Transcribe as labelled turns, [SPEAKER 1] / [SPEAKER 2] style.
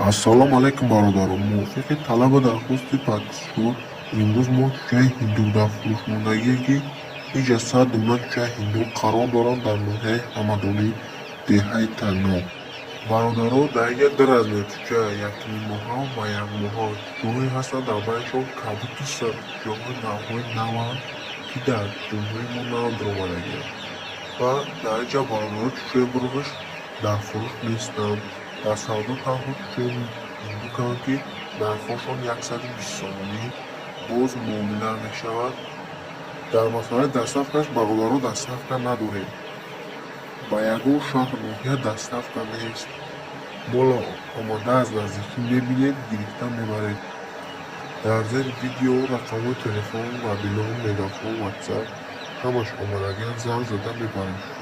[SPEAKER 1] السلام علیکم برادران. موافق طلب درخواست پدرسشو امروز ما جای هندو در فروشندگی جسد من جای هندو قرار دارم در ناحیه حمدانی دهه تنگنام. برادران در یک در از نتیجه یک نیمه‌ها و یک ماها جوهایی هستند در بینشان کبوت سرخوش‌های نوهای نوند که در جمهوری ما نو درآمدگی است و در اینجا برادران چوشوی بروش در فروش نیستند. در سودا تنها چوشوی میکنند که نرخشان 120 سومانی باز معامله میشود. در مسئله دستافکش برادران دستافک نداریم. با یگان شهر ناحیه دستافک نیست. بالا آماده از نزدیکی میبینید گرفته میبرید. در زیر ویدیو رقم تلفن و بیلان میدافون واتساپ همش آمادگی زنگ زده میبرید.